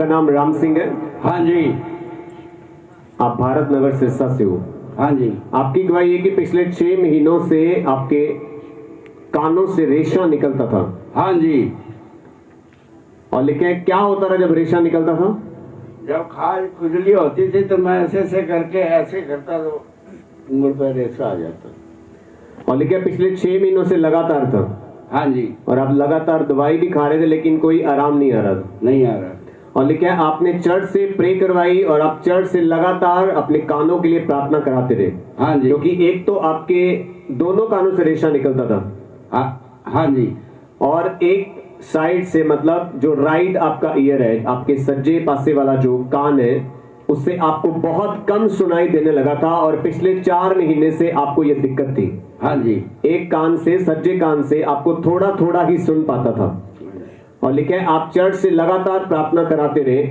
आपका नाम राम सिंह है? हाँ जी। आप भारत नगर सिरसा से हो? हाँ जी। आपकी गवाही है कि पिछले 6 महीनों से आपके कानों से रेशा निकलता था। हाँ जी। और लेकिन क्या होता था जब रेशा निकलता था? जब खाज खुजली होती थी तो मैं ऐसे करके ऐसे करता तो उंगल पर रेशा आ जाता। और लेकिन पिछले 6 महीनों से लगातार था? हाँ जी। और आप लगातार दवाई भी खा रहे थे लेकिन कोई आराम नहीं आ रहा था? नहीं आ रहा। और लेकिन आपने चर्च से प्रे करवाई और आप चर्च से लगातार अपने कानों के लिए प्रार्थना कराते रहे? हाँ जी। क्योंकि एक तो आपके दोनों कानों से रेशा निकलता था। हाँ जी। और एक साइड से मतलब जो राइट आपका ईयर है, आपके सज्जे पासे वाला जो कान है, उससे आपको बहुत कम सुनाई देने लगा था और पिछले 4 महीने से आपको यह दिक्कत थी। हाँ जी। एक कान से, सज्जे कान से आपको थोड़ा थोड़ा ही सुन पाता था। और लेकिन आप चर्च से लगातार प्रार्थना कराते रहे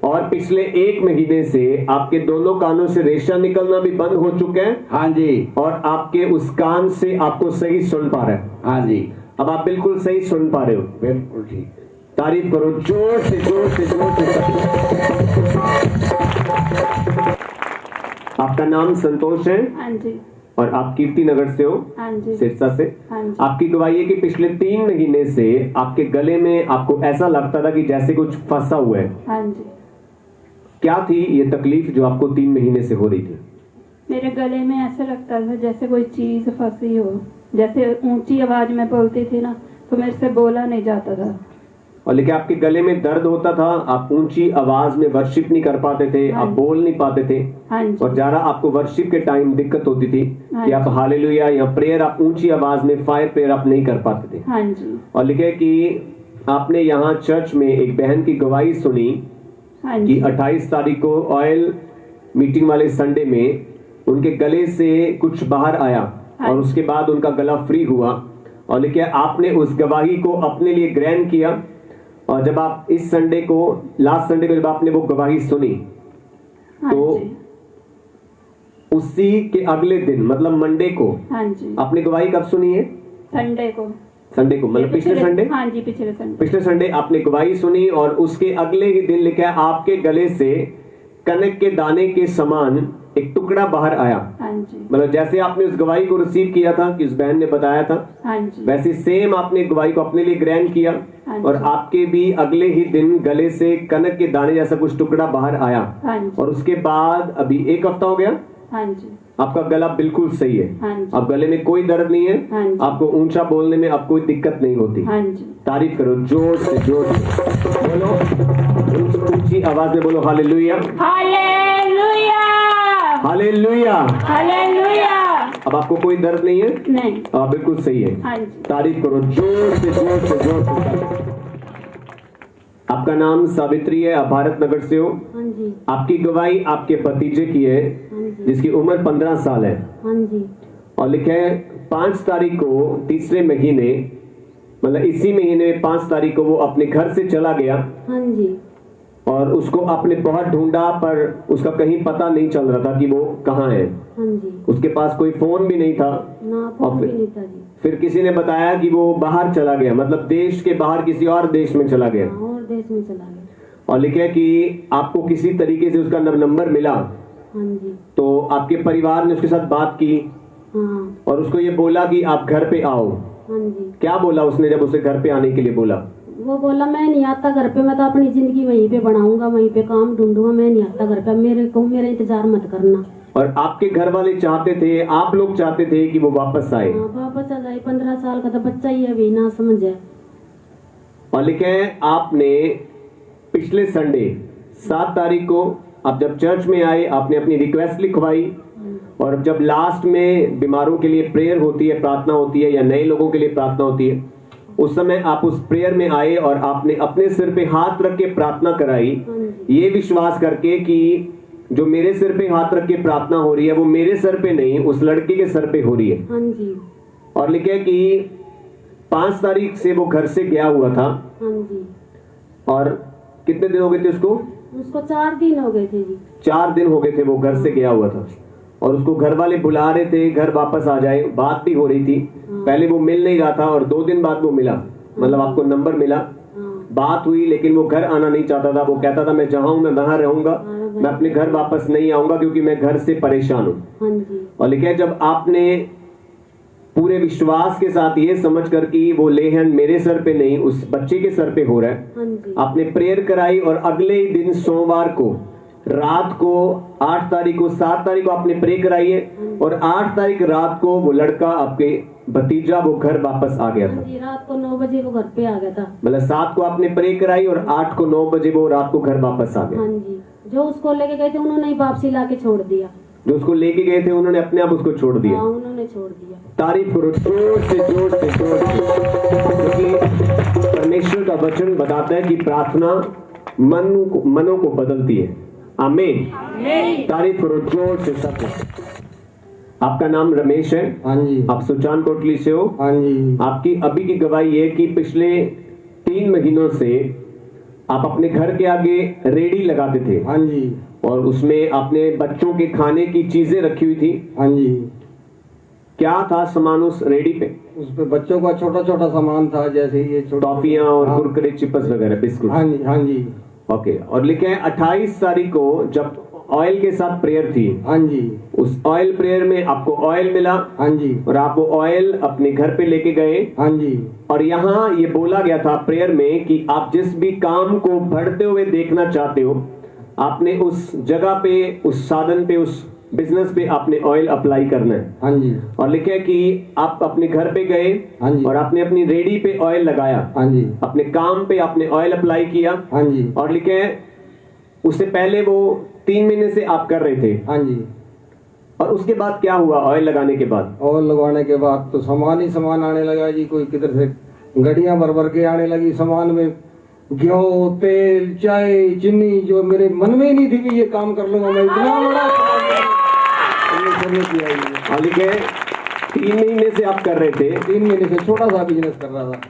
और पिछले 1 महीने से आपके दोनों कानों से रेशा निकलना भी बंद हो चुका है। हाँ जी। और आपके उस कान से आपको सही सुन पा रहे हैं। हाँ जी। अब आप बिल्कुल सही सुन पा रहे हो। बिल्कुल ठीक। तारीफ करो जोर से, जोर से, जोर से। आपका नाम संतोष है? हाँ जी। और आप कीर्ति नगर से हो? हाँ जी। सिरसा से? हाँ जी। आपकी गवाही है कि पिछले 3 महीने से आपके गले में आपको ऐसा लगता था कि जैसे कुछ फंसा हुआ है। हाँ जी। क्या थी ये तकलीफ जो आपको 3 महीने से हो रही थी? मेरे गले में ऐसे लगता था जैसे कोई चीज फंसी हो, जैसे ऊंची आवाज में बोलती थी ना तो मेरे से बोला नहीं जाता था। और लेकिन आपके गले में दर्द होता था, आप ऊंची आवाज में वर्शिप नहीं कर पाते थे, आप बोल नहीं पाते थे। हाँ जी। और जरा आपको वर्शिप के टाइम दिक्कत होती थी हाँ कि आप हालेलुया या प्रेयर आप ऊंची आवाज में फायर प्रेयर आप नहीं कर पाते थे। हाँ जी। और लिखे कि आपने यहाँ चर्च में एक बहन की गवाही सुनी। हाँ कि जी। 28 तारीख को ऑयल मीटिंग वाले संडे में उनके गले से कुछ बाहर आया। हाँ। और उसके बाद उनका गला फ्री हुआ। और लेकिन आपने उस गवाही को अपने लिए ग्रहण किया। और जब आप इस संडे को, लास्ट संडे को जब आपने वो गवाही सुनी, हाँ तो जी। उसी के अगले दिन मतलब मंडे को हाँ जी। आपने गवाही कब सुनी है? संडे को। संडे को मतलब पिछले संडे? हाँ जी, पिछले संडे। पिछले संडे आपने गवाही सुनी और उसके अगले ही दिन लिखा है आपके गले से कनक के दाने के समान एक टुकड़ा बाहर आया। हाँ जी। मतलब जैसे आपने उस गवाही को रिसीव किया था कि उस बहन ने बताया था, हाँ जी। वैसे सेम आपने गवाही को अपने लिए ग्रहण किया। हाँ जी। और आपके भी अगले ही दिन गले से कनक के दाने जैसा कुछ टुकड़ा बाहर आया। हाँ जी। और उसके बाद अभी 1 हफ्ता हो गया, हाँ जी। आपका गला बिल्कुल सही है। हाँ जी। अब गले में कोई दर्द नहीं है। हाँ जी। आपको ऊंचा बोलने में अब कोई दिक्कत नहीं होती। हाँ जी। तारीफ करो जोर से, जोर से बोलो, ऊंची आवाज में बोलो हालेलुया, हालेलुया, हालेलुया, हालेलुया। अब आपको कोई दर्द नहीं है? नहीं। आप बिल्कुल सही है। हाँ जी। तारीफ करो जोर से, जोर से, जोर से। आपका नाम सावित्री है, आप भारत नगर से हो? हाँ जी। आपकी गवाही आपके भतीजे की है जिसकी उम्र 15 साल है। हाँ जी। और लिखा है 5 तारीख को तीसरे महीने मतलब इसी महीने में 5 तारीख को वो अपने घर से चला गया। हाँ जी। और उसको आपने बहुत ढूंढा पर उसका कहीं पता नहीं चल रहा था कि वो कहाँ है। हाँ जी। उसके पास कोई फोन भी नहीं था। ना फोन भी नहीं था जी। फिर किसी ने बताया कि वो बाहर चला गया, मतलब देश के बाहर किसी और देश में चला गया। और देश में चला गया। और लिखा कि आपको किसी तरीके से उसका नंबर मिला। हाँ जी। तो आपके परिवार ने उसके साथ बात की। हाँ। और उसको ये बोला कि आप घर पे आओ। हाँ जी। क्या बोला उसने जब उसे घर पे आने के लिए बोला? वो बोला मैं नहीं आता घर पे, मैं तो अपनी जिंदगी वहीं पे बनाऊंगा, वहीं पे काम ढूंढूंगा, मैं नहीं आता घर पे, मेरा इंतजार मत करना। और आपके घर वाले चाहते थे, आप लोग चाहते थे कि वो वापस आए। हाँ, वापस आ जाए। 15 साल का तो बच्चा ही है, अभी ना समझ है। और लिखे आपने पिछले संडे 7 तारीख को आप जब चर्च में आए, आपने अपनी रिक्वेस्ट लिखवाई। और जब लास्ट में बीमारों के लिए प्रेयर होती है, प्रार्थना होती है, या नए लोगों के लिए प्रार्थना होती है, उस समय आप उस प्रेयर में आए और आपने अपने सिर पे हाथ रख के प्रार्थना कराई, ये विश्वास करके कि जो मेरे सिर पे हाथ रख के प्रार्थना हो रही है वो मेरे सर पे नहीं, उस लड़के के सर पे हो रही है। हाँ जी। और लिखे कि 5 तारीख से वो घर से गया हुआ था। हाँ जी। और कितने दिन हो गए थे उसको? 4 दिन हो गए थे जी। 4 दिन हो गए थे वो घर से गया हुआ था। और उसको घर वाले बुला रहे थे घर वापस आ जाए, बात भी हो रही थी। पहले वो मिल नहीं रहा था और 2 दिन बाद वो मिला, मतलब आपको नंबर मिला। बात हुई, लेकिन वो घर आना नहीं चाहता था। वो कहता था मैं जहाँ हूँ मैं वहां रहूंगा, मैं अपने घर वापस नहीं आऊंगा क्योंकि मैं घर से परेशान हूँ। हाँ जी। और लेकिन जब आपने पूरे विश्वास के साथ ये समझ कर कि वो लेहन मेरे सर पे नहीं उस बच्चे के सर पे हो रहा है, हाँ जी। आपने प्रेयर कराई और अगले ही दिन सोमवार को रात को 8 तारीख को 7 तारीख को आपने प्रे कराई है और 8 तारीख रात को वो लड़का आपके भतीजा वो घर वापस आ गया हाँ था। जी, रात को 9 बजे वो घर पे आ गया था। मतलब 7 को आपने प्रे कराई और 8 को 9 बजे वो रात को घर वापस आ गया। हाँ जी, जो उसको लेके गए थे उन्होंने ही वापसी ला के छोड़ दिया। जो उसको लेके गए थे उन्होंने अपने आप उसको छोड़ दिया। हाँ, उन्होंने छोड़ दिया। तारीफ करो जोर से जोर से जोर से, क्योंकि परमेश्वर का वचन बताता है कि प्रार्थना मनों को बदलती है। आमीन। तारीफ करो जोर से सब। आपका नाम रमेश है? हाँ जी। आप सुजान कोटली से हो? हाँ जी। आपकी अभी की गवाही है कि पिछले 3 महीनों से आप अपने घर के आगे रेडी लगाते थे हाँ जी। और उसमें आपने बच्चों के खाने की चीजें रखी हुई थी। हाँ जी। क्या था सामान उस रेडी पे? उस पे बच्चों का छोटा छोटा सामान था, जैसे ये टॉफियां और हाँ। कुरकुरे चिप्स वगैरह बिस्कुट। हाँ जी। हाँ जी। ओके। और लिखे हैं 28 तारीख को जब ऑयल के साथ प्रेयर थी, हाँ जी। उस ऑयल प्रेयर में आपको ऑयल मिला हाँ जी। और आप वो ऑयल अपने घर पे लेके गए हाँ जी। और यहाँ ये बोला गया था प्रेयर में कि आप जिस भी काम को बढ़ते हुए देखना चाहते हो आपने उस जगह पे उस साधन पे उस बिजनेस पे आपने ऑयल अप्लाई करना है। हाँ जी। और लिखे कि आप अपने घर पे गए हाँ जी। और आपने अपनी रेडी पे ऑयल लगाया, हाँ जी। अपने काम पे आपने ऑयल अप्लाई किया। हाँ जी। और लिखे उससे पहले वो 3 महीने से आप कर रहे थे। हाँ जी। और उसके बाद क्या हुआ ऑयल लगाने के बाद? और लगवाने के बाद तो सामान ही सामान आने लगा जी, कोई किधर से गड़ियां भर भर के आने लगी सामान में, गेहूं, तेल, चाय, चीनी, जो मेरे मन में ही नहीं थी कि ये काम कर लूंगा मैं, इतना बड़ा किया ये। और लिखे 3 महीने से आप कर रहे थे। 3 महीने से छोटा सा बिजनेस कर रहा था।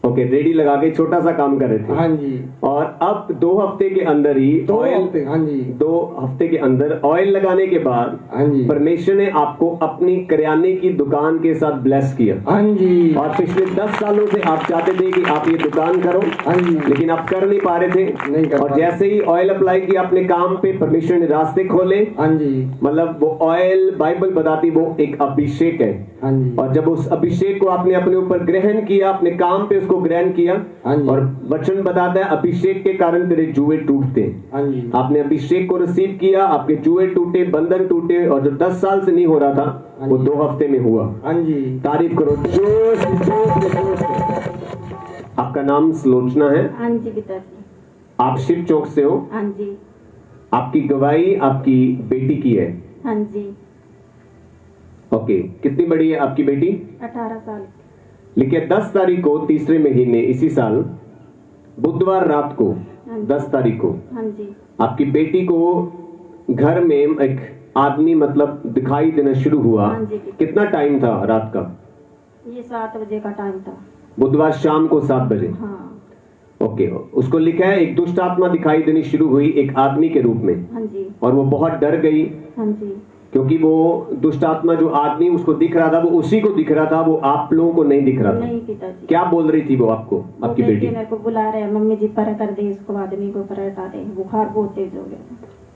ओके, रेडी लगा के छोटा सा काम कर रहे थे। हाँ जी। और अब 2 हफ्ते के अंदर ही 2 ऑयल, हफ्ते। हाँ जी। 2 हफ्ते के अंदर ऑयल लगाने के बाद हाँ जी। परमेश्वर ने आपको अपनी किराने की दुकान के साथ ब्लेस किया। हाँ जी। और पिछले 10 सालों से आप चाहते थे कि आप ये दुकान करो, हाँ जी। लेकिन आप कर नहीं पा रहे थे। नहीं कर और पा रहे। जैसे ही ऑयल अप्लाई किया अपने काम पे परमेश्वर ने रास्ते खोले। हाँ जी। मतलब वो ऑयल बाइबल बताती वो एक अभिषेक है। हाँ जी। और जब उस अभिषेक को आपने अपने ऊपर ग्रहण किया, अपने काम पे उसको ग्रहण किया, हाँ जी। और वचन बताता है अभिषेक के कारण तेरे जुए टूटते हैं। हाँ जी। आपने अभिषेक को रिसीव किया, आपके जुए टूटे, बंधन टूटे, और जो 10 साल से नहीं हो रहा था हाँ वो जी। 2 हफ्ते में हुआ। हाँ जी। तारीफ करो जोर से, जोर से, जोर से। आपका नाम सुलोचना है? हाँ जी पिताजी। आप शिव चौक से हो? हाँ जी। आपकी गवाही आपकी बेटी की है? हाँ जी। ओके, कितनी बड़ी है आपकी बेटी? 18 साल। लिखे 10 तारीख को तीसरे महीने इसी साल बुधवार रात को हाँ जी। 10 तारीख को हाँ जी। आपकी बेटी को घर में एक आदमी मतलब दिखाई देना शुरू हुआ। हाँ जी। कितना टाइम था रात का? ये 7 बजे का टाइम था। बुधवार शाम को 7 बजे। हाँ। ओके, उसको लिखा है एक दुष्ट आत्मा दिखाई देनी शुरू हुई एक आदमी के रूप में, हाँ जी। और वो बहुत डर गई हाँ जी। क्योंकि वो दुष्ट आत्मा जो आदमी उसको दिख रहा था वो उसी को दिख रहा था, वो आप लोगों को नहीं दिख रहा था। नहीं पिताजी। क्या बोल रही थी वो आपको, वो आपकी देख बेटी? के मेरे को बुला रहे हैं, मम्मी जी पर कर दे इसको, आदमी को पर हटा दे, बुखार बहुत तेज हो गया।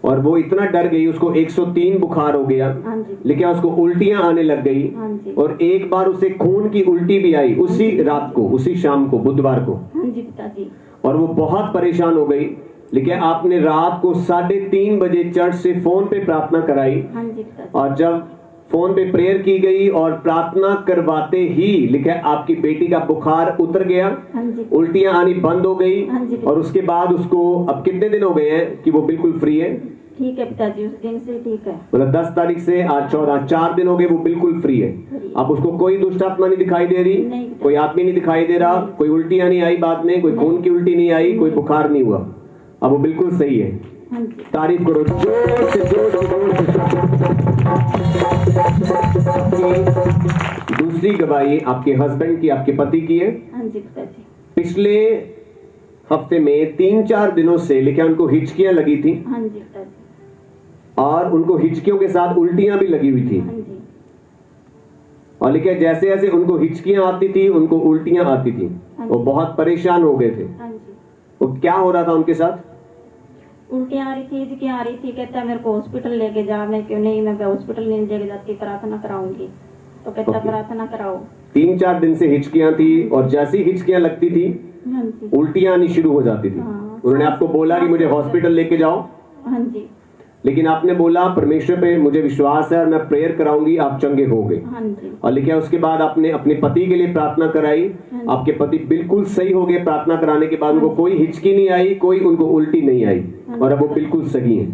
और वो इतना डर गई, उसको 103 बुखार हो गया, हाँ जी। लेकिन उसको उल्टियां आने लग गई। हाँ जी। और एक बार उसे खून की उल्टी भी आई उसी रात को, उसी शाम को, बुधवार को। हाँ जी पिताजी। और वो बहुत परेशान हो गई, लेकिन आपने रात को 3:30 बजे चर्च से फोन पे प्रार्थना कराई। हाँ जी पिताजी। और जब फोन पे प्रेयर की गई और प्रार्थना करवाते ही लिखा आपकी बेटी का बुखार उतर गया, हाँ जी। उल्टियां आनी बंद हो गई। हाँ जी। और उसके बाद उसको अब कितने दिन हो गए हैं कि वो बिल्कुल फ्री है? ठीक है पिताजी, उस दिन से ठीक है। मतलब 10 तारीख से आज 14, 4 दिन हो गए वो बिल्कुल फ्री है। अब उसको कोई दुष्ट आत्मा नहीं दिखाई दे रही, नहीं। कोई आदमी नहीं दिखाई दे रहा, कोई उल्टियां नहीं आई बाद में, कोई खून की उल्टी नहीं आई, कोई बुखार नहीं हुआ, अब वो बिल्कुल सही है। हाँ जी। तारीफ करो जोर से, जोर से, जोर से। दूसरी गवाही आपके हस्बैंड की, आपके पति की है। हाँ जी पिताजी। पिछले हफ्ते में 3-4 दिनों से लेकिन उनको हिचकियां लगी थी, हाँ जी पिताजी। और उनको हिचकियों के साथ उल्टियां भी लगी हुई थी। हाँ जी। और लेकिन जैसे जैसे उनको हिचकियां आती थी उनको उल्टियां आती थी, वो बहुत परेशान हो गए थे। हाँ जी। वो क्या हो रहा था उनके साथ? उल्टी आ रही थी, हिचकी आ रही थी। कहता मेरे को हॉस्पिटल लेके जा। मैं क्यों नहीं, मैं हॉस्पिटल नहीं लेके जाती, प्रार्थना कराऊंगी। तो कहता Okay. प्रार्थना कराओ। 3-4 दिन से हिचकियां थी और जैसी हिचकियां लगती थी हाँ जी, उल्टियां आनी शुरू हो जाती थी। हाँ। उन्होंने आपको बोला कि मुझे हॉस्पिटल लेके जाओ, हाँ जी, लेकिन आपने बोला परमेश्वर पे मुझे विश्वास है और मैं प्रेयर कराऊंगी, आप चंगे हो गए। हाँ जी, और लिखा उसके बाद आपने अपने पति के लिए प्रार्थना कराई, आपके पति बिल्कुल सही हो गए। प्रार्थना कराने के बाद उनको कोई हिचकी नहीं आई, कोई उनको उल्टी नहीं आई और अब वो बिल्कुल सही है।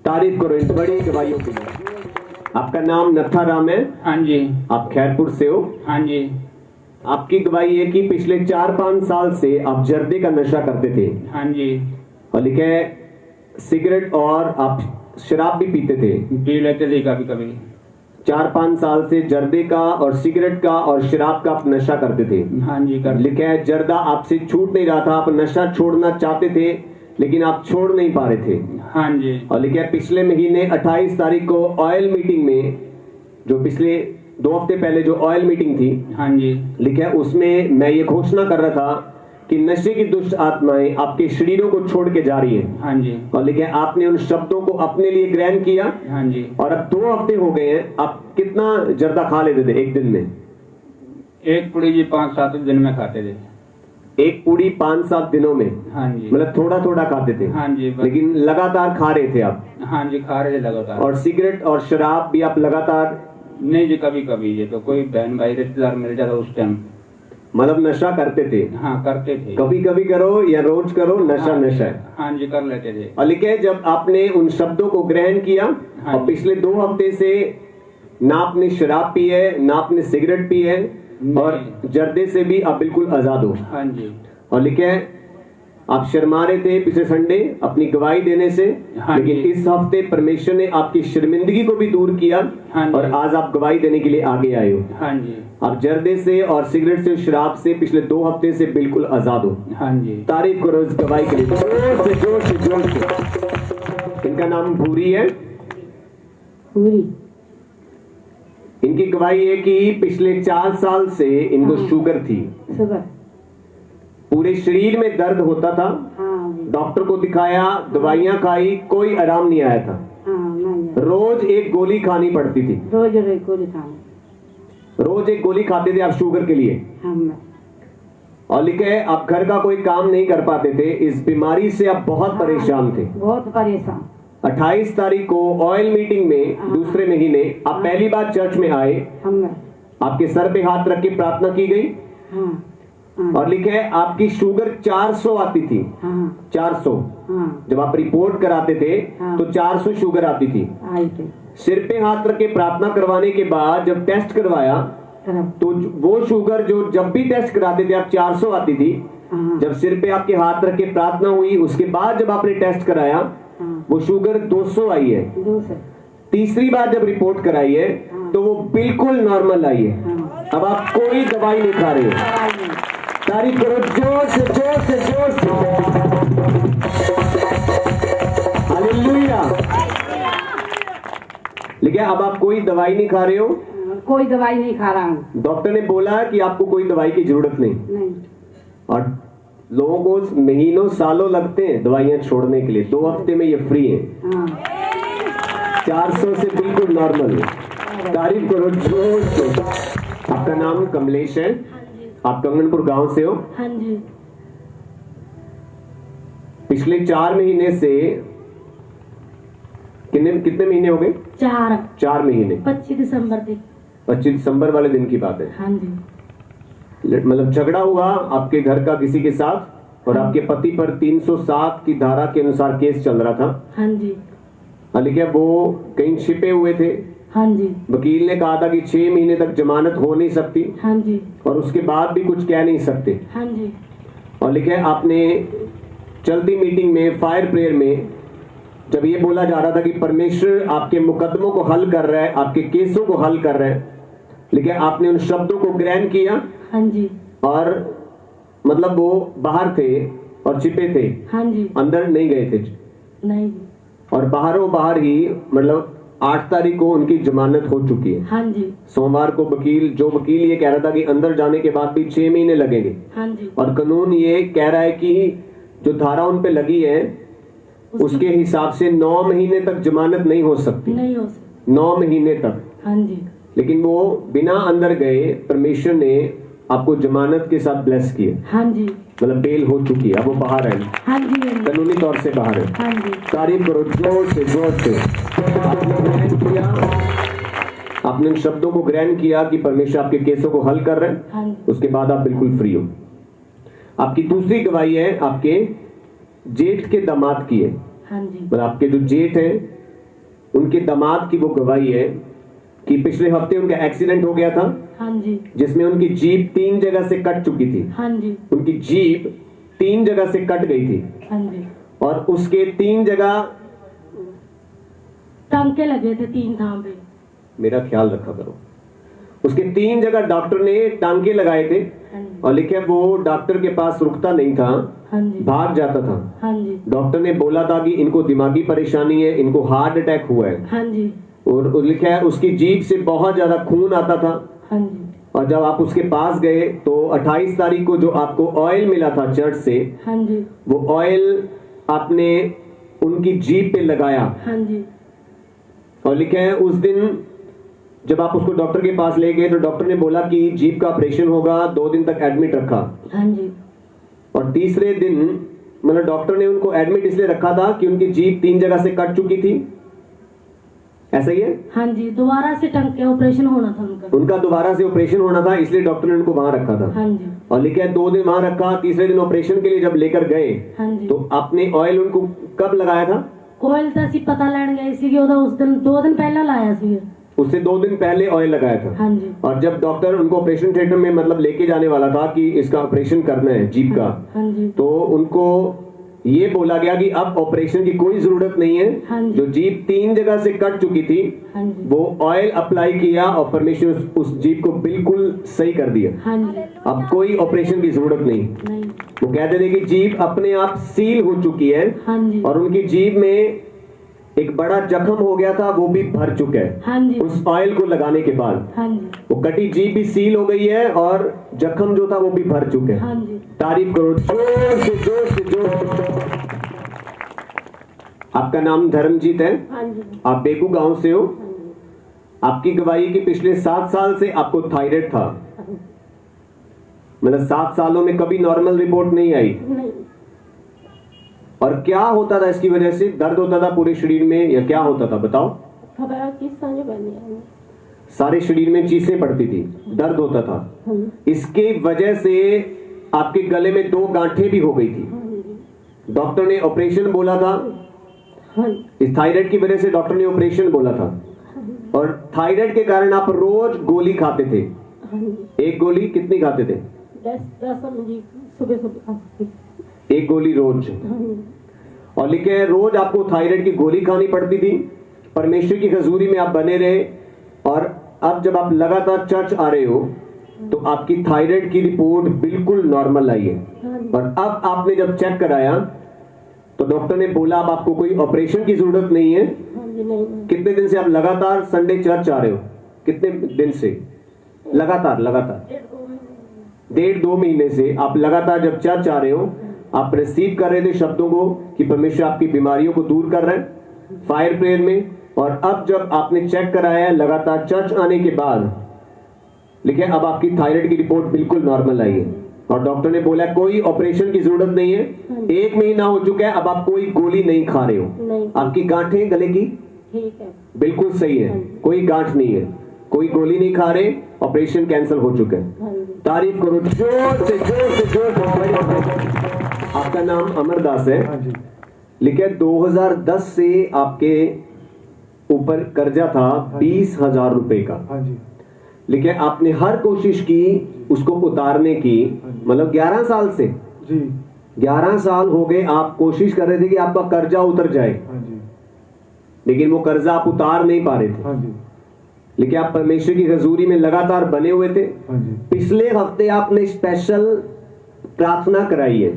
तारीफ करो इन बड़ी गवाहियों के लिए। आपका नाम नत्था राम है, हाँ जी, आप खैरपुर से हो। हाँ जी, आपकी गवाही है कि पिछले 4-5 साल से आप जर्दे का नशा करते थे हाँ जी, और लिखा है सिगरेट और आप शराब भी पीते थे। पी लेते थे कभी कभी। 4-5 साल से जर्दे का और सिगरेट का और शराब का आप नशा करते थे। हाँ जी, कर लिखा है जर्दा आपसे छूट नहीं रहा था, आप नशा छोड़ना चाहते थे लेकिन आप छोड़ नहीं पा रहे थे। हाँ जी, और लिखा है पिछले महीने 28 तारीख को ऑयल मीटिंग में, जो पिछले 2 हफ्ते पहले जो ऑयल मीटिंग थी, हाँ जी, लिखा है उसमें मैं ये घोषणा कर रहा था कि नशे की दुष्ट आत्माएं आपके शरीरों को छोड़ के जा रही है। हाँ जी, और लिखा है आपने उन शब्दों को अपने लिए ग्रहण किया हाँ जी। और अब 2 हफ्ते हो गए हैं। आप कितना जर्दा खा लेते थे एक दिन में? एक पुड़ी जी 5-7 दिन में खाते थे। एक पूड़ी 5-7 दिनों में, हाँ जी, मतलब थोड़ा थोड़ा खाते थे। हाँ जी, बस। लेकिन लगातार खा रहे थे आप। हाँ जी, खा रहे थे लगातार। और सिगरेट और शराब भी आप लगातार, नहीं जी, कभी कभी ये तो कोई बहन भाई रिश्तेदार मिल जाता उस टाइम। मतलब नशा करते थे। हाँ, करते थे। कभी कभी करो या रोज करो, नशा हाँ, नशा है। हाँ जी, कर लेते थे। और लिखे जब आपने उन शब्दों को ग्रहण किया हाँ और पिछले 2 हफ्ते से ना आपने शराब पी है ना आपने सिगरेट पी है और जर्दे से भी आप बिल्कुल आजाद हो। हाँ जी, और लिखे आप शर्मा रहे थे पिछले संडे अपनी गवाही देने से, हाँ लेकिन जी। इस हफ्ते परमेश्वर ने आपकी शर्मिंदगी को भी दूर किया हाँ जी। और आज आप गवाही देने के लिए आगे आए हो। हाँ जी, आप जर्दे से और सिगरेट से, शराब से पिछले 2 हफ्ते से बिल्कुल आजाद हो। हाँ जी। तारीफ करो इस गवाही के लिए, जोर से जोर से जोर से। इनका नाम भूरी है। पूरी इनकी गवाही है कि पिछले 4 साल से इनको शुगर थी, शुगर। पूरे शरीर में दर्द होता था। हाँ जी, डॉक्टर को दिखाया, दवाइयां खाई, कोई आराम नहीं आया था। हाँ नहीं, रोज एक गोली खानी पड़ती थी। रोज रोज गोली खानी रोज एक गोली खाते थे आप शुगर के लिए। हम। और लिखे आप घर का कोई काम नहीं कर पाते थे, इस बीमारी से आप बहुत परेशान थे। बहुत परेशान। 28 तारीख को ऑयल मीटिंग में दूसरे महीने आप पहली बार चर्च में आए, हम। आपके सर पे हाथ रख के प्रार्थना की गई हाँ हाँ और लिखे आपकी शुगर 400 आती थी। हाँ 400 हाँ, जब आप रिपोर्ट कराते थे हाँ। तो 400 शुगर आती थी। आई थे सिर पे हाथ रख के प्रार्थना करवाने के बाद जब टेस्ट करवाया तरफ। तो वो शुगर जो जब भी टेस्ट कराते थे आप 400 आती थी, हाँ जब सिर पे आपके हाथ रख के प्रार्थना हुई उसके बाद जब आपने टेस्ट कराया हाँ, वो शुगर 200 आई है। दूसरे। तीसरी बार जब रिपोर्ट कराई है तो वो बिल्कुल नॉर्मल आई है। हाँ, अब आप कोई दवाई नहीं खा रहे हो। दवाई नहीं। तारीफ करो जोर से जोर से जोर से। हालेलुया। लेकिन अब आप कोई दवाई नहीं खा रहे हो। कोई दवाई नहीं खा रहा हूँ। डॉक्टर ने बोला कि आपको कोई दवाई की जरूरत नहीं। नहीं। और लोगों को महीनों सालों लगते हैं दवाइयां छोड़ने के लिए, 2 हफ्ते में ये फ्री है। हाँ 400 से बिल्कुल नॉर्मल है। तारीफ करो जोर से। आपका नाम कमलेश है, आप कंगनपुर गांव से हो। हाँ जी, पिछले 4 महीने से कितने महीने हो गए? 4 महीने। 25 दिसंबर की। 25 दिसंबर वाले दिन की बात है। हाँ जी, मतलब झगड़ा हुआ आपके घर का किसी के साथ और आपके पति पर 307 की धारा के अनुसार केस चल रहा था। हाँ जी, हालांकि वो कहीं छिपे हुए थे। हाँ जी, वकील ने कहा था कि 6 महीने तक जमानत हो नहीं सकती हाँ जी, और उसके बाद भी कुछ कह नहीं सकते। हाँ जी, और लिखे आपने चलती मीटिंग में, फायर प्रेयर में, जब ये बोला जा रहा था कि परमेश्वर आपके मुकदमों को हल कर रहा है, आपके केसों को हल कर रहा है, लेकिन आपने उन शब्दों को ग्रहण किया हाँ जी, और मतलब वो बाहर थे और छिपे थे, हाँ जी, अंदर नहीं गए थे। नहीं, और बाहरों बाहर ही मतलब 8 तारीख को उनकी जमानत हो चुकी है। हाँ जी, सोमवार को वकील ये कह रहा था कि अंदर जाने के बाद भी 6 महीने लगेंगे हाँ जी, और कानून ये कह रहा है कि जो धारा उन पे लगी है उसके हिसाब से 9 महीने तक जमानत नहीं हो सकती, नहीं हो सकती। 9 महीने तक। हाँ जी। लेकिन वो बिना अंदर गए परमेश्वर ने आपको जमानत के साथ ब्लेस किए, हाँ जी। मतलब बेल हो चुकी है, अब वो बाहर है, हाँ जी। कानूनी तौर से बाहर है। हाँ जी। तारीफ करो जोर से, जोर से। आपने ग्रहण किया, आपने इन शब्दों को ग्रहण किया कि परमेश्वर आपके केसों को हल कर रहे हैं, हाँ जी। उसके बाद आप बिल्कुल फ्री हो। आपकी दूसरी गवाही है आपके जेठ के दामाद की है, हाँ जी। मतलब आपके जो जेठ है उनके दामाद की वो गवाही है कि पिछले हफ्ते उनका एक्सीडेंट हो गया था, हाँ जी। जिसमें उनकी जीभ 3 जगह से कट चुकी थी। हाँ जी। उनकी जीभ 3 जगह से कट गई थी हाँ जी। और उसके 3 जगह टांके लगे थे 3 धाम पे। मेरा ख्याल रखा करो, उसके 3 जगह डॉक्टर ने टांके लगाए थे हाँ जी। और लिखे वो डॉक्टर के पास रुकता नहीं था, हाँ जी। भाग जाता था। हाँ जी। डॉक्टर ने बोला था कि इनको दिमागी परेशानी है, इनको हार्ट अटैक हुआ है, हाँ जी। और लिखा है उसकी जीभ से बहुत ज्यादा खून आता था। हाँ जी। और जब आप उसके पास गए तो 28 तारीख को जो आपको ऑयल मिला था चर्च से, हाँ जी। वो ऑयल आपने उनकी जीभ पे लगाया हाँ जी। और लिखा है उस दिन जब आप उसको डॉक्टर के पास ले गए तो डॉक्टर ने बोला कि जीभ का ऑपरेशन होगा, 2 दिन तक एडमिट रखा। हाँ जी। और तीसरे दिन मतलब डॉक्टर ने उनको एडमिट इसलिए रखा था कि उनकी जीभ 3 जगह से कट चुकी थी, ऐसा ही है? हाँ जी। दोबारा से टांके ऑपरेशन होना था उनका दोबारा से ऑपरेशन होना था, इसलिए डॉक्टर ने उनको वहां रखा था। हाँ जी। और लिखा है 2 दिन वहां रखा, तीसरे दिन ऑपरेशन के लिए जब लेकर गए हाँ जी। तो आपने ऑयल उनको कब लगाया था? कोयल तो ਅਸੀਂ पता ਲੈਣ ਗਏ ਸੀਗੇ ਉਹਦਾ ਉਸ ਦਿਨ 2 दिन पहला लाया ਸੀ। उससे 2 दिन पहले ऑयल लगाया था। हाँ जी। और जब डॉक्टर उनको ऑपरेशन थिएटर में मतलब लेके जाने वाला था कि इसका ऑपरेशन करना है जीभ का, हाँ जी। तो उनको ये बोला गया कि अब ऑपरेशन की कोई जरूरत नहीं है। हाँ जी। जो जीभ 3 जगह से कट चुकी थी हाँ जी। वो ऑयल अप्लाई किया और परमेश्वर उस जीभ को बिल्कुल सही कर दिया। हाँ जी। अब कोई ऑपरेशन की जरूरत नहीं। नहीं। वो कहते थे कि जीभ अपने आप सील हो चुकी है हाँ जी। और उनकी जीभ में एक बड़ा जख्म हो गया था, वो भी भर चुका है हाँ जी। उस ऑयल को लगाने के बाद। हाँ जी। वो कटी जीभ भी सील हो गई है और जख्म जो था वो भी भर चुके हैं। हाँ जी। तारीफ करो जोर से, जोर से, जोर से। आपका नाम धर्मजीत है, हाँ जी। आप बेगू गांव से हो। आपकी गवाही की पिछले 7 साल से आपको थायराइड था, मतलब 7 सालों में कभी नॉर्मल रिपोर्ट नहीं आई। नहीं, और क्या होता था इसकी वजह से? दर्द होता था पूरे शरीर में या क्या होता था बताओ? खबर किस साल बनी? सारे शरीर में चीसें पड़ती थी, दर्द होता था। इसके वजह से आपके गले में 2 गांठें भी हो गई थी। डॉक्टर ने ऑपरेशन बोला था, इस थायराइड की वजह से डॉक्टर ने ऑपरेशन बोला था। और थायराइड के कारण आप रोज गोली खाते थे। एक गोली कितनी खाते थे? 10 सुबह 1 गोली रोज। और लिखे हैं रोज आपको थायराइड की गोली खानी पड़ती थी। परमेश्वर की हजूरी में आप बने रहे और अब जब आप लगातार चर्च आ रहे हो तो आपकी थायराइड की रिपोर्ट बिल्कुल नॉर्मल आई है। और अब आपने जब चेक कराया तो डॉक्टर ने बोला अब आपको कोई ऑपरेशन की जरूरत नहीं है। कितने दिन से आप लगातार संडे चर्च आ रहे हो? कितने दिन से? लगातार 1.5-2 महीने से आप लगातार जब चर्च आ रहे हो, आप रिसीव कर रहे थे शब्दों को कि परमेश्वर आपकी बीमारियों को दूर कर रहे हैं फायर प्रेयर में। और अब जब आपने चेक कराया लगातार चर्च आने के बाद, लिखे अब आपकी थायराइड की रिपोर्ट बिल्कुल नॉर्मल आई है और डॉक्टर ने बोला कोई ऑपरेशन की जरूरत नहीं है। 1 महीना हो चुका है, अब आप कोई गोली नहीं खा रहे हो। आपकी गांठें गले की ठीक है, बिल्कुल सही है, कोई गांठ नहीं है, कोई गोली नहीं खा रहे, ऑपरेशन कैंसिल हो चुका है। तारीफ करो जोर से, जोर से, जोर से। आपका नाम अमरदास है। लिखे 2010 से आपके ऊपर कर्जा था 20,000 रुपए का। लिखे आपने हर कोशिश की उसको उतारने की, मतलब 11 साल से जी 11 साल हो गए आप कोशिश कर रहे थे कि आपका कर्जा उतर जाए, लेकिन वो कर्जा आप उतार नहीं पा रहे थे। लेकिन आप परमेश्वर की हजूरी में लगातार बने हुए थे। पिछले हफ्ते आपने स्पेशल प्रार्थना कराई है,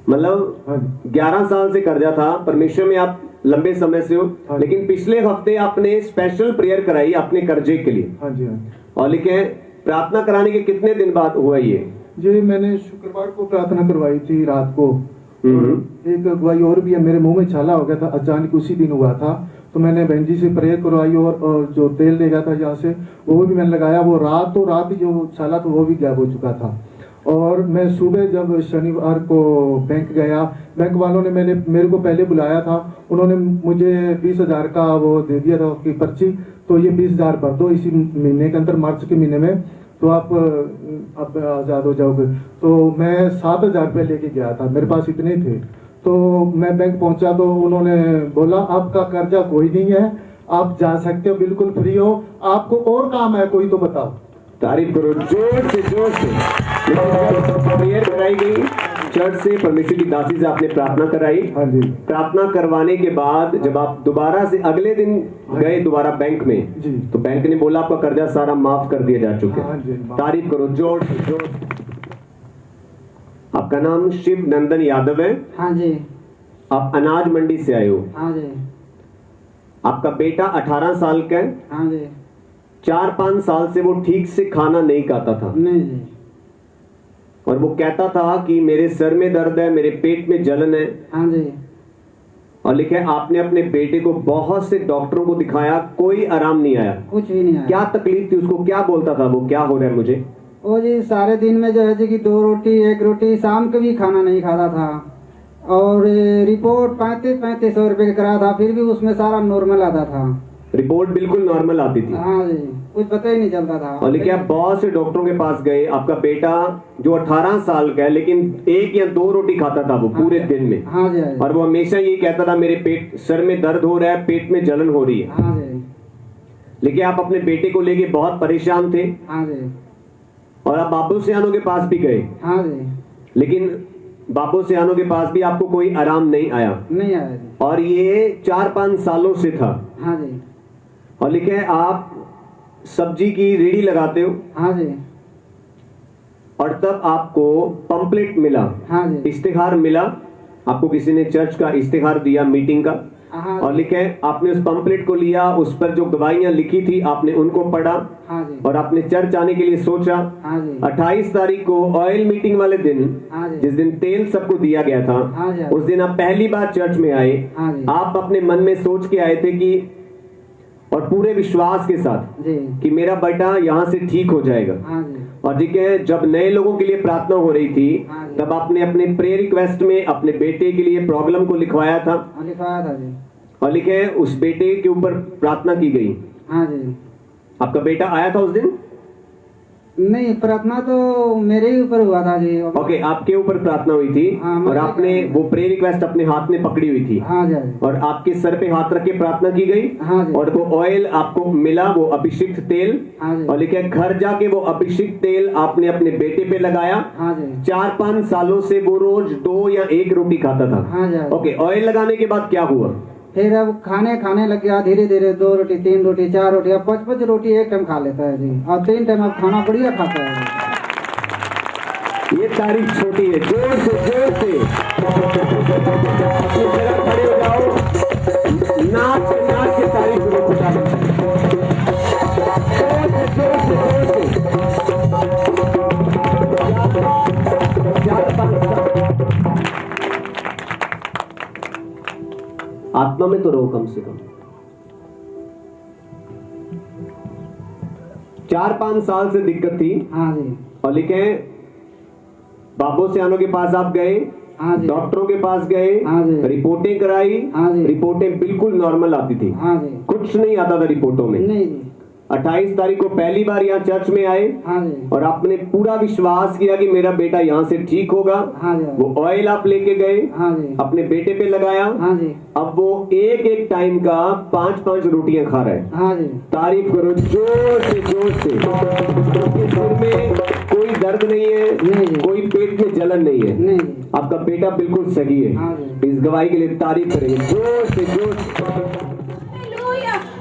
मतलब 11 साल से कर्जा था, परमेश्वर में आप लंबे समय से हो, लेकिन पिछले हफ्ते आपने स्पेशल प्रेयर कराई अपने कर्जे के लिए। और लिखे प्रार्थना कराने के कितने दिन बाद हुआ ये? ये मैंने शुक्रवार को प्रार्थना करवाई थी रात को। एक अगुवाई और भी है, मेरे मुंह में छाला हो गया था, अचानक उसी दिन हुआ था। तो मैंने बहन जी से प्रेयर करवाई और जो तेल ले गया था यहाँ से वो भी मैंने लगाया। वो रात ही जो छाला था वो भी गायब हो चुका था। और मैं सुबह जब शनिवार को बैंक गया, बैंक वालों ने मेरे को पहले बुलाया था। उन्होंने मुझे 20,000 का वो दे दिया था उसकी पर्ची। तो ये 20,000 भर दो इसी महीने के अंदर, मार्च के महीने में, तो आप आज़ाद हो जाओगे। तो मैं 7,000 रुपये लेके गया था, मेरे पास इतने थे। तो मैं बैंक पहुंचा तो उन्होंने बोला आपका कर्जा कोई नहीं है, आप जा सकते हो, बिल्कुल फ्री हो, आपको और काम है कोई तो बताओ। तारीफ करो जोर से जोर से। प्रेयर कराई गई चर्च से, परमेश्वर की दासी से आपने प्रार्थना कराई। हाँ जी। प्रार्थना करवाने के बाद जब आप दोबारा से अगले दिन गए दोबारा बैंक में जी। तो बैंक ने बोला आपका कर्जा सारा माफ कर दिया जा चुका हाँ जी, है। माफ। तारीफ करो जोर से जोर से। आपका नाम शिव नंदन यादव है। हाँ जी। आप अनाज मंडी से आए हो। हाँ जी। आपका बेटा 18 साल का है। हाँ जी। 4-5 साल से वो ठीक से खाना नहीं खाता था नहीं जी। और वो कहता था कि मेरे सर में दर्द है, मेरे पेट में जलन है। हाँ जी। और लिखे आपने अपने बेटे को बहुत से डॉक्टरों को दिखाया, कोई आराम नहीं आया। कुछ भी नहीं आया। क्या तकलीफ थी उसको, क्या बोलता था वो, क्या हो रहा है मुझे? वो जी सारे दिन में जो है जी कि 2 रोटी 1 रोटी, शाम को भी खाना नहीं खाता था। और रिपोर्ट 3500 रुपये का कराया था, फिर भी उसमें सारा नॉर्मल आता था। रिपोर्ट बिल्कुल नॉर्मल आती थी। हाँ जी, कुछ पता ही नहीं चलता था। और लेकिन आप बहुत से डॉक्टरों के पास गए, आपका बेटा जो 18 साल का है लेकिन 1 या 2 रोटी खाता था वो पूरे दिन में। हाँ जी। और वो हमेशा ये कहता था मेरे पेट, सर में दर्द हो रहा है, पेट में जलन हो रही है। हाँ जी। लेकिन आप अपने बेटे को लेके बहुत परेशान थे हाँ जी। और आप बाबू सियानों के पास भी गए, हाँ जी। लेकिन बाबू सियानों के पास भी आपको कोई आराम नहीं आया। नहीं आया जी। और ये 4-5 सालों से था। हाँ जी। और लिखे आप सब्जी की रेडी लगाते हो। हाँ जी। और तब आपको पंपलेट मिला। हाँ जी। इश्तिहार मिला, आपको किसी ने चर्च का इश्तिहार दिया मीटिंग का। हाँ और लिखे आपने उस पंपलेट को लिया, उस पर जो गवाहियां लिखी थी आपने उनको पढ़ा। हाँ जी। और आपने चर्च आने के लिए सोचा। हाँ जी। 28 तारीख को ऑयल मीटिंग वाले दिन, हाँ जी। जिस दिन तेल सबको दिया गया था, हाँ जी। उस दिन आप पहली बार चर्च में आए। हाँ जी। आप अपने मन में सोच के आए थे कि, और पूरे विश्वास के साथ जी। कि मेरा बेटा यहाँ से ठीक हो जाएगा। हाँ जी। और देखिए जब नए लोगों के लिए प्रार्थना हो रही थी हाँ जी। तब आपने अपने प्रेयर रिक्वेस्ट में अपने बेटे के लिए प्रॉब्लम को लिखवाया था। लिखवाया था जी। और लिखे उस बेटे के ऊपर प्रार्थना की गई। हाँ जी। आपका बेटा आया था उस दिन? नहीं, प्रार्थना तो मेरे ही ऊपर हुआ था जी। ओके, आपके ऊपर प्रार्थना हुई थी। हाँ, और आपने वो प्रेयर रिक्वेस्ट अपने हाथ में पकड़ी हुई थी। हाँ जी। और आपके सर पे हाथ रख के प्रार्थना की गई। हाँ जी। और वो ऑयल आपको मिला, वो अभिषिक्त तेल। हाँ जी। और लिखे घर जाके वो अभिषिक्त तेल आपने अपने बेटे पे लगाया। हाँ जी। 4-5 सालों से वो रोज 2 या 1 रोटी खाता था। हाँ जी। ओके, ऑयल लगाने के बाद क्या हुआ? फिर अब खाने लग गया धीरे धीरे। 2 रोटी 3 रोटी 4 रोटी, अब 5-5 रोटी एक टाइम खा लेता है जी। और 3 टाइम अब खाना बढ़िया खाता है जी। ये तारीफ छोटी है, जोर से जोर से अपनी जगह खड़े हो जाओ, नाच के तारीफ करो खुदा की। जोर से आत्मा में तो रहो कम से कम। 4-5 साल से दिक्कत थी। हाँ जी। और लिखे बाबू सियानों के पास आप गए। हाँ जी। डॉक्टरों के पास गए। हाँ जी। रिपोर्टें कराई। हाँ जी। रिपोर्टें बिल्कुल नॉर्मल आती थी। हाँ जी। कुछ नहीं आता था रिपोर्टों में। नहीं जी। 28 तारीख को पहली बार यहाँ चर्च में आए। हाँ जी। और आपने पूरा विश्वास किया कि मेरा बेटा यहाँ से ठीक होगा। हाँ जी। वो ऑयल आप लेके गए। हाँ जी। अपने बेटे पे लगाया। हाँ जी। अब वो एक टाइम का 5-5 रोटियां खा रहा है। हाँ जी। तारीफ करो जोर से जोर से। उसके सिर में कोई दर्द नहीं है। नहीं जी। कोई पेट में जलन नहीं है। नहीं जी। आपका बेटा बिल्कुल सही है। हाँ जी। इस गवाही के लिए तारीफ करेंगे जोर से जोर से।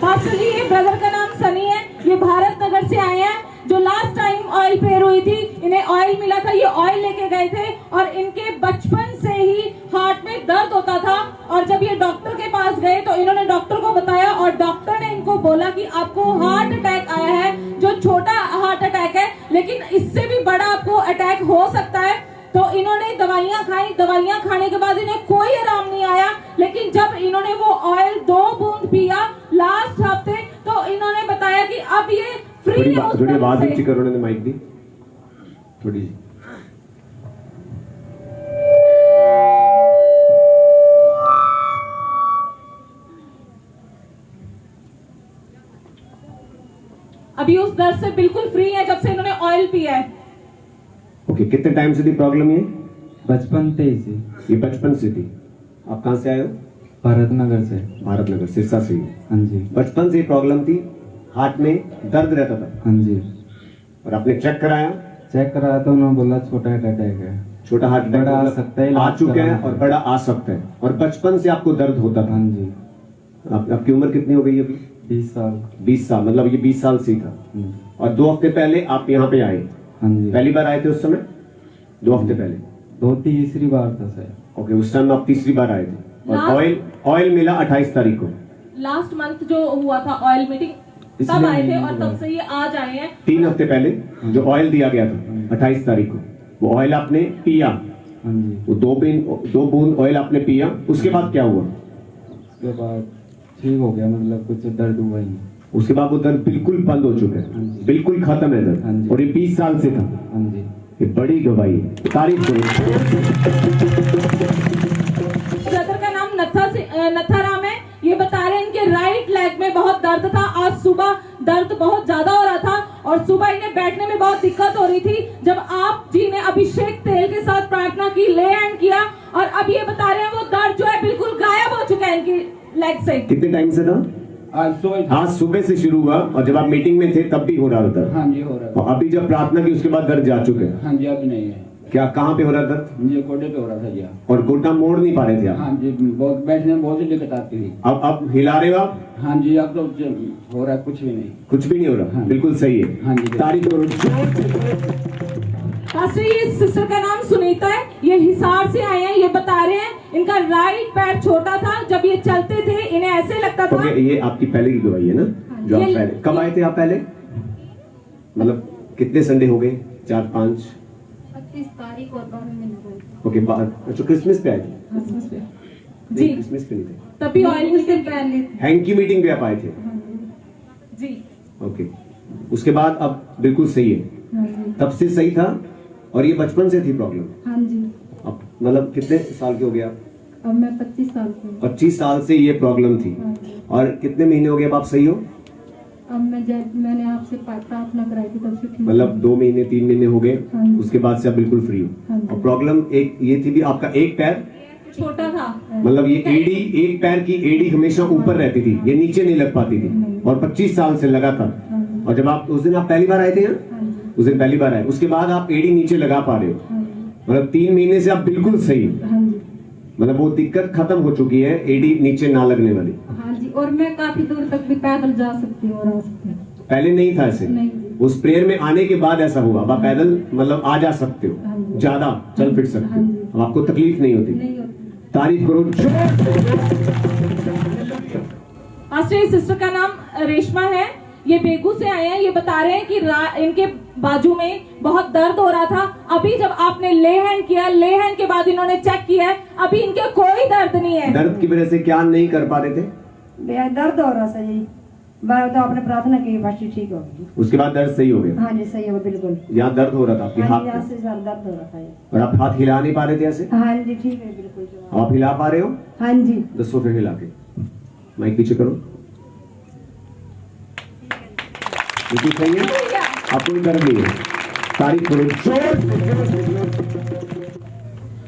पास्टर जी, ये ब्रदर का नाम सनी है, ये भारत नगर से आए हैं। जो लास्ट टाइम ऑयल फेयर हुई थी, इन्हें ऑयल मिला था, ये ऑयल लेके गए थे। और इनके बचपन से ही हार्ट में दर्द होता था। और जब ये डॉक्टर के पास गए तो इन्होंने डॉक्टर को बताया और डॉक्टर ने इनको बोला कि आपको हार्ट अटैक आया है, जो छोटा हार्ट अटैक है, लेकिन इससे भी बड़ा आपको अटैक हो खाने के बाद इन्हें कोई आराम नहीं आया, लेकिन जब इन्होंने वो ऑयल 2 बूंद पिया लास्ट हफ्ते, तो इन्होंने बताया कि अब ये फ्री है उस थोड़ी दर्द आवाज से। नीचे करो, उन्होंने माइक दी थोड़ी सी। अभी उस दर्द से बिल्कुल फ्री है जब से इन्होंने ऑयल पिया है। ओके, कितने टाइम से थी प्रॉब्लम ये? बचपन से ही से। ये बचपन से थी। आप कहाँ से आए हो? भारत नगर से। भारत नगर, सिरसा से ही। हाँ जी। बचपन से प्रॉब्लम थी, हार्ट में दर्द रहता था। हाँ जी। और आपने चेक कराया? चेक कराया तो उन्होंने बोला छोटा हार्ट अटैक है। छोटा हार्ट अटैक बड़ा आ सकता है, आ चुका है इलाज और बड़ा आ सकता है। और बचपन से आपको दर्द होता था? हाँ जी। आपकी उम्र कितनी हो गई अभी? 20 साल। 20 साल, मतलब ये 20 साल से ही था। और 2 हफ्ते पहले आप यहाँ पे आए? हाँ जी। पहली बार आए थे उस समय? 2 हफ्ते पहले? 2-3 बार था सर। ओके, उस टाइम आप तीसरी बार आए थे। और Last- ऑयल मिला 28 तारीख को। लास्ट मंथ जो हुआ था ऑयल मीटिंग, तब आए थे और तब से ये आज आए हैं। 3 हफ्ते पहले जो ऑयल दिया गया था 28 तारीख को, वो ऑयल आपने पिया। हाँ जी। वो 2 बूंद ऑयल आपने पिया। उसके बाद क्या हुआ? उसके बाद ठीक हो गया, मतलब कुछ दर्द हुआ ही नहीं। उसके बाद वो दर्द बिल्कुल बंद हो चुका है, बिल्कुल खत्म है हाँ दर्द। जी। और ये 20 साल से था। हाँ जी। ये बड़ी गवाही है, तारीफ करो। ब्रदर का नाम नथाराम है। ये बता रहे हैं इनके राइट लेग में बहुत दर्द था। आज सुबह दर्द बहुत ज्यादा हो रहा था और सुबह इन्हें बैठने में बहुत दिक्कत हो रही थी। जब आप जी ने अभिषेक तेल के साथ प्रार्थना की, ले हैंड किया, और अब ये बता रहे हैं वो दर्द जो है बिल्कुल गायब हो चुका है इनकी लेग से। कितने टाइम से था? आज सुबह से शुरू हुआ। और जब आप मीटिंग में थे तब भी हो रहा था? हाँ जी, हो रहा और अभी जब प्रार्थना की उसके बाद दर्द जा चुके हैं? है। हाँ जी, अभी नहीं है। क्या, कहाँ पे हो रहा था? मुझे गोडे पे हो रहा था जी। और गोटा मोड़ नहीं पा रहे थे आप? हाँ जी, बहुत बैठने में बहुत ही दिक्कत आती थी। अब हिला रहे हो आप? हाँ जी, अब तो हो रहा है, कुछ भी नहीं। कुछ भी नहीं हो रहा? हाँ। बिल्कुल सही है। हाँ जी। तारीफ करो। पास्टर, ये सिस्टर का नाम सुनीता है। ये हिसार से आए हैं। ये बता रहे हैं इनका राइट पैर छोटा था, जब ये चलते थे इन्हें ऐसे लगता था। ओके, ये आपकी पहले की गवाही है ना? जो आप पहले कब आए थे? आप पहले मतलब कितने संडे हो गए? 4-5? 25 तारीख और 12 महीने। ओके, अच्छा क्रिसमस पे आए थे? जी, क्रिसमस पे नहीं थे। तभी ऑयल से पहले। हैंकी मीटिंग पे आप आए थे? जी, ओके, उसके बाद अब बिल्कुल सही है। तब से सही था और ये बचपन से थी प्रॉब्लम? हाँ जी। अब मतलब कितने साल के हो गए आप? अब मैं 25 साल की हूँ। 25 साल से ये प्रॉब्लम थी। और कितने महीने हो गए अब आप सही हो? अब मैंने आपसे प्रार्थना कराई थी तब से ठीक। मतलब 2 महीने 3 महीने हो गए, हाँ। उसके बाद से आप बिल्कुल फ्री हो। हाँ। और प्रॉब्लम एक ये थी भी, आपका एक पैर छोटा था। मतलब ये एडी, एक पैर की एडी हमेशा ऊपर रहती थी, ये नीचे नहीं लग पाती थी। और 25 साल से लगातार। और जब आप उस दिन आप पहली बार आए थे यहाँ? उस दिन पहली बार आए, उसके बाद आप एडी नीचे लगा पा रहे हो। मतलब 3 महीने से आप बिल्कुल सही हो। मतलब वो दिक्कत खत्म हो चुकी है, एडी नीचे ना लगने वाली। हाँ जी, और मैं काफी दूर तक भी पैदल जा सकती हूँ और आ सकती हूँ। पहले नहीं था ऐसे? नहीं। उस प्रेयर में आने के बाद ऐसा हुआ? अब आप पैदल मतलब आ जा सकते हो, हाँ जी। ज्यादा चल फिर सकते हाँ हो, जी। अब आपको तकलीफ नहीं होती। नहीं होती। तारीफ करो। पास्टर, ये सिस्टर का नाम रेशमा है। ये बेगू से आए हैं। ये बता रहे हैं कि इनके बाजू में बहुत दर्द हो रहा था। अभी जब आपने ले हैंड किया, ले हैंड के बाद इन्होंने चेक किया है, अभी इनके कोई दर्द नहीं है। दर्द की वजह से क्या नहीं कर पा रहे थे? दर्द हो रहा था जी, तो आपने प्रार्थना की, बस ठीक हो गई। उसके बाद दर्द सही हो गया? हाँ जी, सही हो बिल्कुल। यहाँ दर्द हो रहा था आपके हाँ हाथ जी, यहाँ में? से ज्यादा दर्द हो रहा था ये। और आप हाथ हिला नहीं पा रहे थे ऐसे? हाँ जी, ठीक है बिल्कुल। अब आप हिला पा रहे हो? हाँ जी। दसो फिर हिला के, माइक पीछे करो। बिल्कुल सही है, आपको भी दर्द नहीं है। तारीफ करो।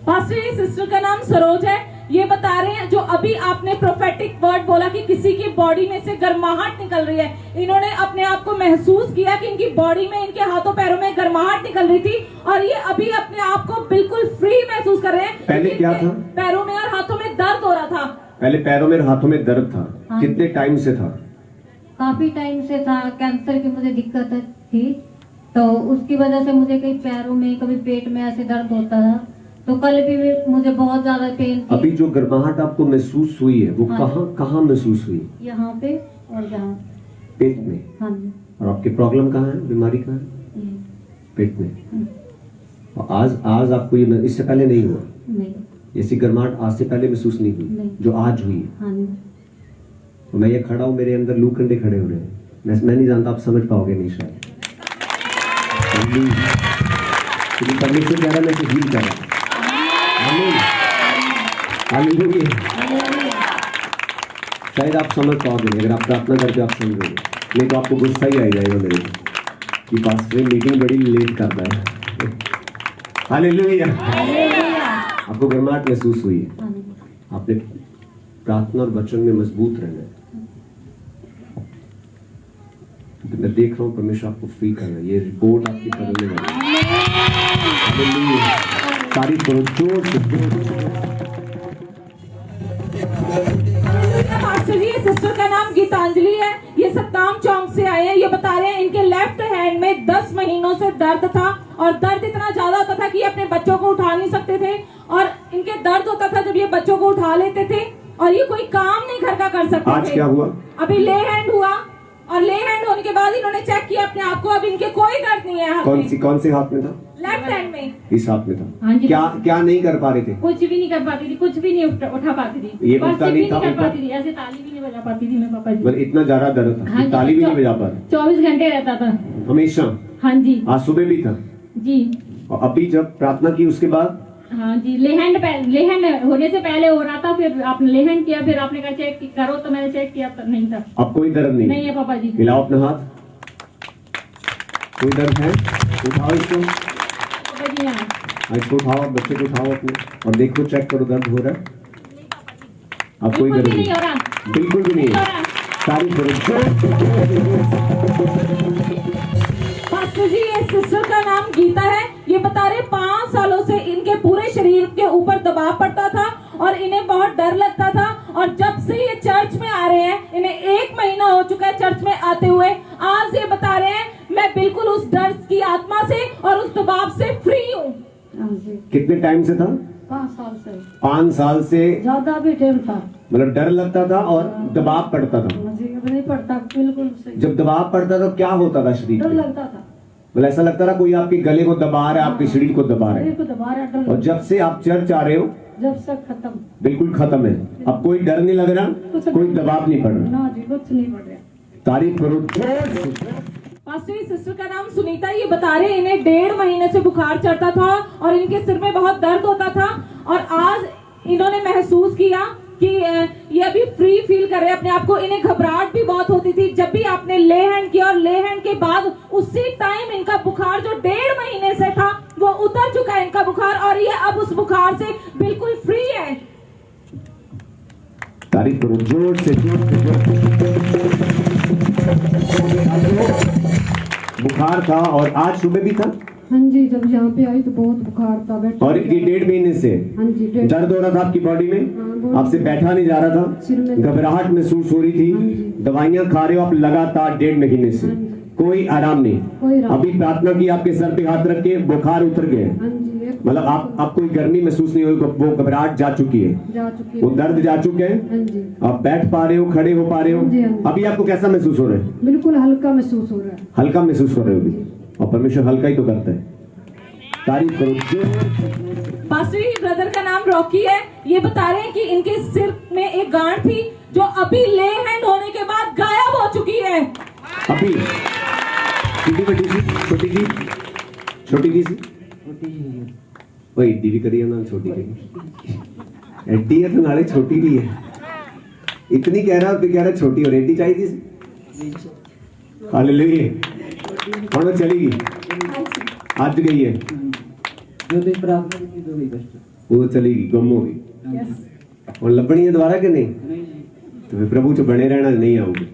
पास्टर, ये सिस्टर का नाम सरोज है। ये बता रहे हैं जो अभी आपने प्रोफेटिक वर्ड बोला कि किसी की बॉडी में से गर्माहट निकल रही है, इन्होंने अपने आप को महसूस किया कि इनकी बॉडी में, इनके हाथों पैरों में गर्माहट निकल रही थी और ये अभी अपने आप को बिल्कुल फ्री महसूस कर रहे हैं। पहले क्या था? पैरों में और हाथों में दर्द हो रहा था। पहले पैरों में और हाथों में दर्द था। हाँ। कितने टाइम से था? काफी टाइम से था। कैंसर की मुझे दिक्कत थी, तो उसकी वजह से मुझे कहीं पैरों में, कभी पेट में ऐसे दर्द होता था। तो कल भी मुझे बहुत ज्यादा पेन थी। अभी जो गर्माहट आपको महसूस हुई है वो हाँ। कहाँ महसूस हुई? यहाँ पे और यहाँ। पेट में? हाँ जी। और आपकी प्रॉब्लम कहाँ है, बीमारी कहाँ है? ये, पेट में। और आज आपको ये इससे पहले नहीं हुआ? नहीं। ऐसी गर्माहट आज से पहले महसूस नहीं हुई नहीं। जो आज हुई है। हाँ जी। तो मैं ये खड़ा हूं, मेरे अंदर लू कंडे खड़े हो रहे हैं। मैं नहीं जानता आप समझ पाओगे नहीं शायद, लेकिन परमेश्वर कह रहा है मैं इसे हील कर रहा हूं। हालेलुया। शायद आप समझ पाओगे अगर आप प्रार्थना करके आप समझोगे, नहीं तो आपको गुस्सा ही आ जाएगा मेरे को कि पास्टर मीटिंग बड़ी लेट करता है। हालेलुया। आपको गर्माहट महसूस हुई है, आपने प्रार्थना और वचन में मजबूत रहना है। तो मैं देख रहा हूँ परमेश्वर आपको फ्री कर रहा है, ये रिपोर्ट आपकी बदलने वाली है। हालेलुया। तारीफ करो जोर से। मास्टर जी, ये सिस्टर का नाम गीतांजलि है, ये सतनाम चौक से आए हैं। ये बता रहे हैं इनके लेफ्ट हैंड में 10 महीनों से दर्द था और दर्द इतना ज्यादा होता था कि ये अपने बच्चों को उठा नहीं सकते थे और इनके दर्द होता था जब ये बच्चों को उठा लेते थे और ये कोई काम नहीं घर का कर सकते आज थे। क्या हुआ? अभी ले हैंड हुआ और ले हैंड होने के बाद इन्होंने चेक किया अपने आप को, अब इनके कोई दर्द नहीं है हाथ में। कौन से हाथ में था? लेफ्ट हैंड में। इस हाथ में था। हाँ जी। क्या नहीं कर पा रहे थे? कुछ भी नहीं कर पाती थी, कुछ भी नहीं उठा पाती थी, ये पर्ची उठता भी नहीं था, नहीं कर ऊपर? पाती थी, ऐसे ताली भी नहीं बजा पाती थी मैं पापा जी। मतलब इतना ज्यादा दर्द था हाँ कि जी, ताली भी नहीं बजा पा रहे? 24 घंटे रहता था हमेशा? हाँ जी। आज सुबह भी था जी। और अभी जब प्रार्थना की उसके बाद? हाँ जी। लेहैंड होने से पहले हो रहा था, फिर आपने लेहैंड किया, फिर आपने कहा चेक करो, तो मैंने चेक किया तो नहीं था। अब कोई दर्द नहीं? नहीं है पापा जी। हिलाओ अपना हाथ। कोई दर्द है? उठाओ इसको। पापा जी यहाँ इसको उठाओ, बच्चे को उठाओ अपने और देखो, चेक करो दर्द हो रहा है? अब कोई बिल्कुल दर्द भी नहीं? नहीं हो रहा। बिल्कुल भी नहीं। हो रहा। तारीफ करो। पास्टर जी, ये सिस्टर का नाम गीता है। ये बता रहे 5 सालों से इनके पूरे शरीर के ऊपर दबाव पड़ता था और इन्हें बहुत डर लगता था और जब से ये चर्च में आ रहे हैं, इन्हें 1 महीना हो चुका है चर्च में आते हुए। आज ये बता रहे हैं मैं बिल्कुल उस डर की आत्मा से और उस दबाव से फ्री हूँ। कितने टाइम से था? 5 साल से 5 साल से ज्यादा भी टाइम था। मतलब डर लगता था और दबाव पड़ता था। मुझे अब नहीं पड़ता, बिल्कुल सही। जब दबाव पड़ता था क्या होता था शरीर डर में? लगता था, मतलब ऐसा लगता था कोई आपके गले को दबा रहा है, आपके शरीर को दबा रहा शरीर है। को दबा रहा, डर और जब से आप चर्च आ रहे हो जब से खत्म, बिल्कुल खत्म है। अब कोई डर नहीं लग रहा, कोई दबाव नहीं पड़ रहा। ना जी कुछ नहीं पड़ रहा। तारीफ करो। पास्टर जी, सिस्टर का नाम सुनीता। ये बता रहे हैं इन्हें 1.5 महीने से बुखार चढ़ता था और इनके सिर में बहुत दर्द होता था और आज इन्होंने महसूस किया कि ये अभी फ्री फील कर रहे हैं अपने आप को। इन्हें घबराहट भी बहुत होती थी जब भी आपने ले हैंड किया और ले हैंड के बाद उसी टाइम इनका बुखार जो 1.5 महीने से था वो उतर चुका है इनका बुखार और ये अब उस बुखार से बिल्कुल फ्री है। तारीफ करो जोर से, जोर से, जोर से। बुखार था और आज सुबह भी था? हाँ जी, जब यहाँ पे आई तो बहुत बुखार था। बैठ और ये 1.5 महीने से हाँ जी, दर्द हो रहा था आपकी बॉडी में? आपसे बैठा नहीं जा रहा था, सिर में घबराहट महसूस हो रही थी, दवाइयां खा रहे हो आप लगातार 1.5 महीने से, कोई आराम नहीं। अभी प्रार्थना की, आपके सर पे हाथ रख के बुखार उतर गए, मतलब आप कोई गर्मी महसूस नहीं हुई, वो घबराहट जा चुकी है, वो दर्द जा चुके हैं, आप बैठ पा रहे हो, खड़े हो पा रहे हो। अभी आपको कैसा महसूस हो रहा है? बिल्कुल हल्का महसूस हो रहा है। हल्का महसूस हो रहे हो अभी, और परमेश्वर हल्का ही तो करता है। तारीफ करो। पास्टर जी, ब्रदर का नाम रॉकी है। ये बता रहे हैं कि इनके सिर में एक गांठ थी जो अभी ले हैंड होने के बाद गायब हो चुकी है। अभी छोटी बड़ी सी, छोटी की, छोटी की सी, एड्डी भी करी है ना, छोटी की एड्डी है तो नाले छोटी भी है। इतनी कह रहा है, कह रहा छोटी और एड्डी चाहिए थी। हालेलुया। और चलेगी, आज गई है जो भी प्रार्थना की तो भी वो चलेगी, गुम होगी और लबनी है दोबारा के नहीं, तो फिर प्रभु च बने रहना, नहीं आओगे।